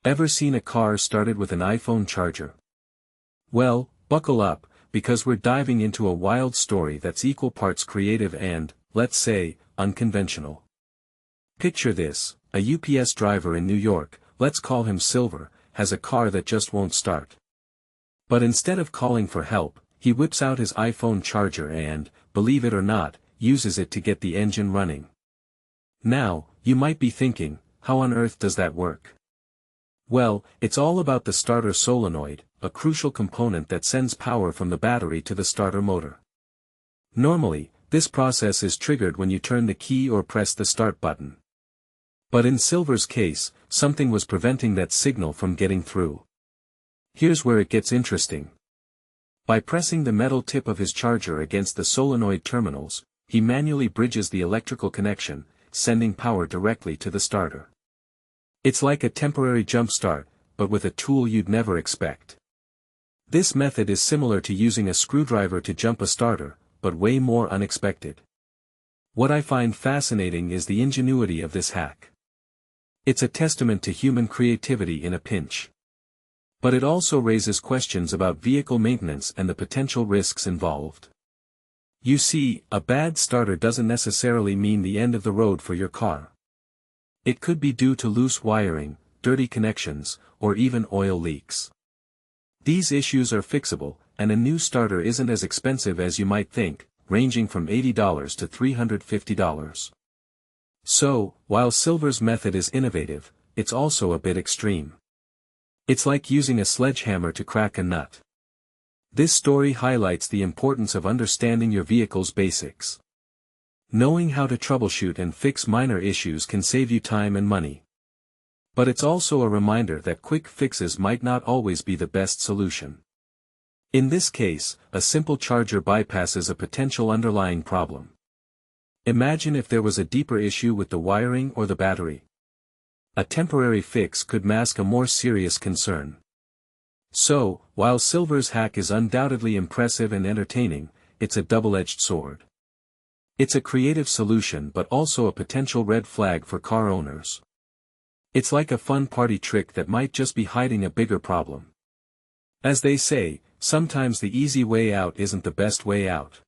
Ever seen a car started with an iPhone charger? Well, buckle up, because we're diving into a wild story that's equal parts creative and, let's say, unconventional. Picture this: a UPS driver in New York, let's call him Silver, has a car that just won't start. But instead of calling for help, he whips out his iPhone charger and, believe it or not, uses it to get the engine running. Now, you might be thinking, how on earth does that work? Well, it's all about the starter solenoid, a crucial component that sends power from the battery to the starter motor. Normally, this process is triggered when you turn the key or press the start button. But in Silver's case, something was preventing that signal from getting through. Here's where it gets interesting. By pressing the metal tip of his charger against the solenoid terminals, he manually bridges the electrical connection, sending power directly to the starter. It's like a temporary jump start, but with a tool you'd never expect. This method is similar to using a screwdriver to jump a starter, but way more unexpected. What I find fascinating is the ingenuity of this hack. It's a testament to human creativity in a pinch. But it also raises questions about vehicle maintenance and the potential risks involved. You see, a bad starter doesn't necessarily mean the end of the road for your car. It could be due to loose wiring, dirty connections, or even oil leaks. These issues are fixable, and a new starter isn't as expensive as you might think, ranging from $80 to $350. So, while Silver's method is innovative, it's also a bit extreme. It's like using a sledgehammer to crack a nut. This story highlights the importance of understanding your vehicle's basics. Knowing how to troubleshoot and fix minor issues can save you time and money. But it's also a reminder that quick fixes might not always be the best solution. In this case, a simple charger bypasses a potential underlying problem. Imagine if there was a deeper issue with the wiring or the battery. A temporary fix could mask a more serious concern. So, while Silver's hack is undoubtedly impressive and entertaining, it's a double-edged sword. It's a creative solution but also a potential red flag for car owners. It's like a fun party trick that might just be hiding a bigger problem. As they say, sometimes the easy way out isn't the best way out.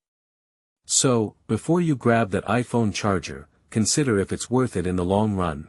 So, before you grab that iPhone charger, consider if it's worth it in the long run.